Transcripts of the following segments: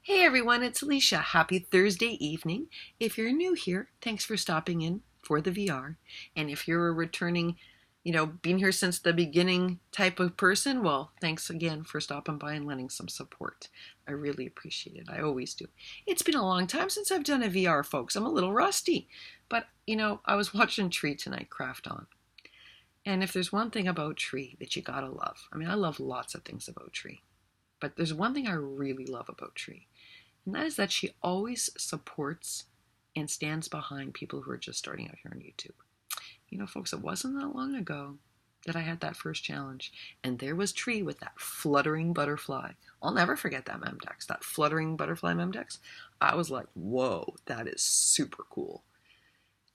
Hey everyone, it's Alicia. Happy Thursday evening. If you're new here, thanks for stopping in for the VR. And if you're a returning, been here since the beginning type of person, well, thanks again for stopping by and lending some support. I really appreciate it. I always do. It's been a long time since I've done a VR, folks. I'm a little rusty. But, I was watching Tree tonight craft on. And if there's one thing about Tree that you gotta love, I love lots of things about Tree. But there's one thing I really love about Tree, and that is that she always supports and stands behind people who are just starting out here on YouTube. Folks, it wasn't that long ago that I had that first challenge, and there was Tree with that fluttering butterfly. I'll never forget that Memdex, that fluttering butterfly Memdex. I was like, whoa, that is super cool.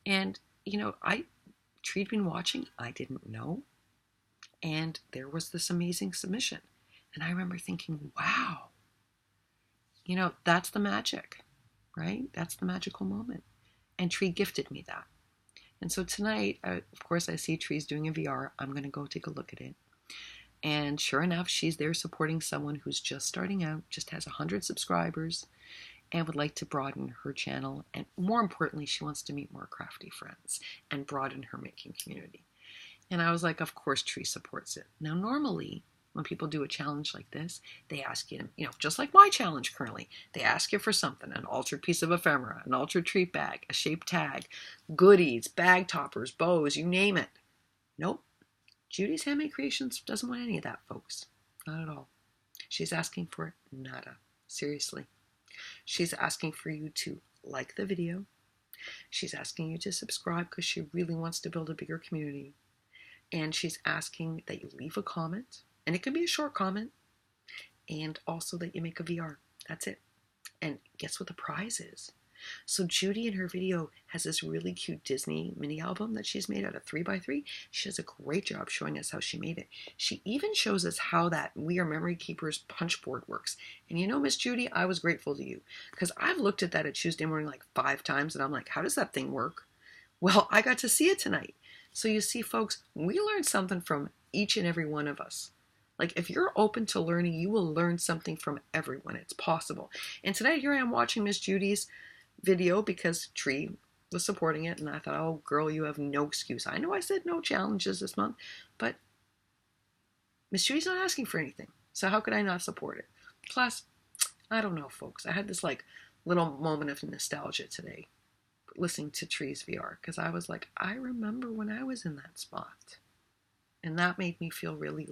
And, Tree'd been watching, I didn't know, and there was this amazing submission. And I remember thinking, wow, that's the magic, right? That's the magical moment. And Tree gifted me that. And so tonight, of course, I see Tree's doing a VR. I'm going to go take a look at it. And sure enough, she's there supporting someone who's just starting out, just has 100 subscribers, and would like to broaden her channel. And more importantly, she wants to meet more crafty friends and broaden her making community. And I was like, of course, Tree supports it. Now, normally, when people do a challenge like this, they ask you, just like my challenge currently, they ask you for something, an altered piece of ephemera, an altered treat bag, a shaped tag, goodies, bag toppers, bows, you name it. Nope. Judy's Handmade Creations doesn't want any of that, folks. Not at all. She's asking for nada. Seriously. She's asking for you to like the video. She's asking you to subscribe because she really wants to build a bigger community. And she's asking that you leave a comment. And it can be a short comment, and also that you make a VR. That's it. And guess what the prize is? So Judy in her video has this really cute Disney mini album that she's made out of 3x3. She does a great job showing us how she made it. she even shows us how that We Are Memory Keepers punch board works. And Miss Judy, I was grateful to you, because I've looked at that at Tuesday morning like 5 times, and I'm like, how does that thing work? Well, I got to see it tonight. So you see, folks, we learned something from each and every one of us. Like, if you're open to learning, you will learn something from everyone. It's possible. And tonight, here I am watching Miss Judy's video because Tree was supporting it. And I thought, oh, girl, you have no excuse. I know I said no challenges this month, but Miss Judy's not asking for anything. So how could I not support it? Plus, I don't know, folks. I had this, little moment of nostalgia today listening to Tree's VR, because I was like, I remember when I was in that spot. And that made me feel really,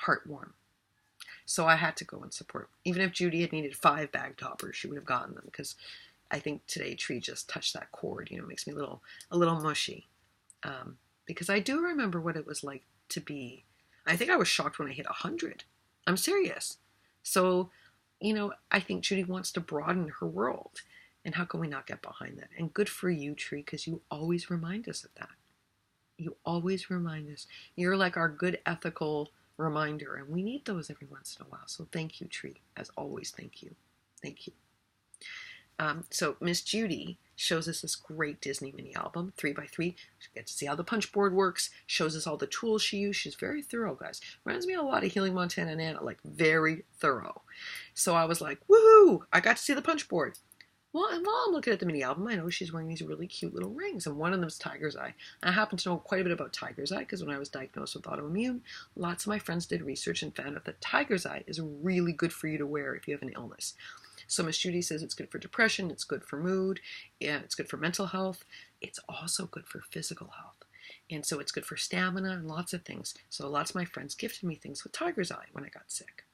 heartwarm. So I had to go and support. Even if Judy had needed 5 bag toppers, she would have gotten them, because I think today Tree just touched that chord. It makes me a little mushy. Because I do remember what it was like to be. I think I was shocked when I hit 100. I'm serious. So, I think Judy wants to broaden her world. And how can we not get behind that? And good for you, Tree, because you always remind us of that. You always remind us. You're like our good ethical reminder, and we need those every once in a while. So thank you, Tree. As always, thank you. Thank you. So Miss Judy shows us this great Disney mini album, 3x3. We get to see how the punch board works, shows us all the tools she used. She's very thorough, guys. Reminds me a lot of Healing Montana Nana, very thorough. So I was like, woohoo! I got to see the punch board. Well, and while I'm looking at the mini album, I know she's wearing these really cute little rings, and one of them is Tiger's Eye. I happen to know quite a bit about Tiger's Eye, because when I was diagnosed with autoimmune, lots of my friends did research and found out that Tiger's Eye is really good for you to wear if you have an illness. So Miss Judy says it's good for depression, it's good for mood, and it's good for mental health. It's also good for physical health. And so it's good for stamina and lots of things. So lots of my friends gifted me things with Tiger's Eye when I got sick.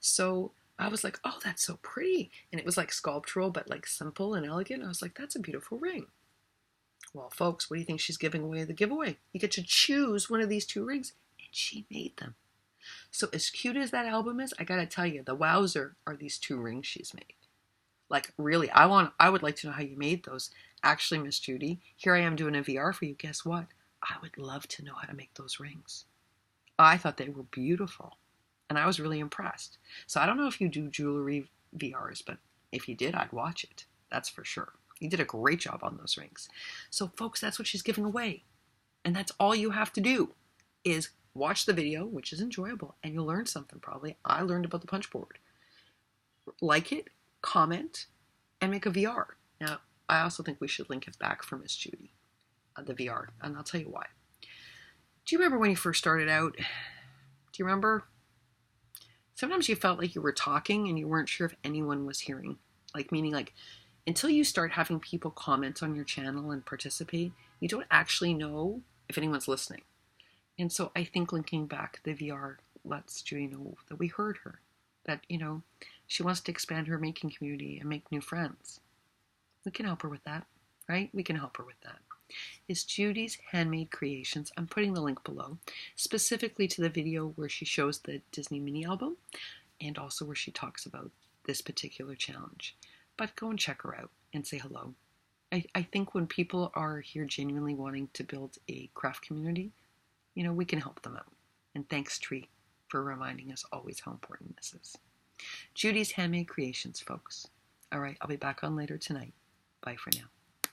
So I was like, oh, that's so pretty. And it was sculptural, but simple and elegant. I was like, that's a beautiful ring. Well, folks, what do you think she's giving away the giveaway? You get to choose one of these 2 rings, and she made them. So as cute as that album is, I got to tell you, the wowzer are these 2 rings she's made. Really, I would like to know how you made those. Actually, Miss Judy, here I am doing a VR for you. Guess what? I would love to know how to make those rings. I thought they were beautiful. And I was really impressed. So I don't know if you do jewelry VRs, but if you did, I'd watch it. That's for sure. You did a great job on those rings. So folks, that's what she's giving away. And that's all you have to do is watch the video, which is enjoyable, and you'll learn something probably. I learned about the punch board. like it, comment, and make a VR. Now, I also think we should link it back for Miss Judy, the VR, and I'll tell you why. Do you remember when you first started out? Do you remember? Sometimes you felt like you were talking and you weren't sure if anyone was hearing. Meaning until you start having people comment on your channel and participate, you don't actually know if anyone's listening. And so I think linking back the VR lets Judy know that we heard her, that, she wants to expand her making community and make new friends. We can help her with that, right? We can help her with that. It's Judy's Handmade Creations. I'm putting the link below, specifically to the video where she shows the Disney mini album and also where she talks about this particular challenge. But go and check her out and say hello. I think when people are here genuinely wanting to build a craft community, we can help them out. And thanks, Tree, for reminding us always how important this is. Judy's Handmade Creations, folks. All right, I'll be back on later tonight. Bye for now.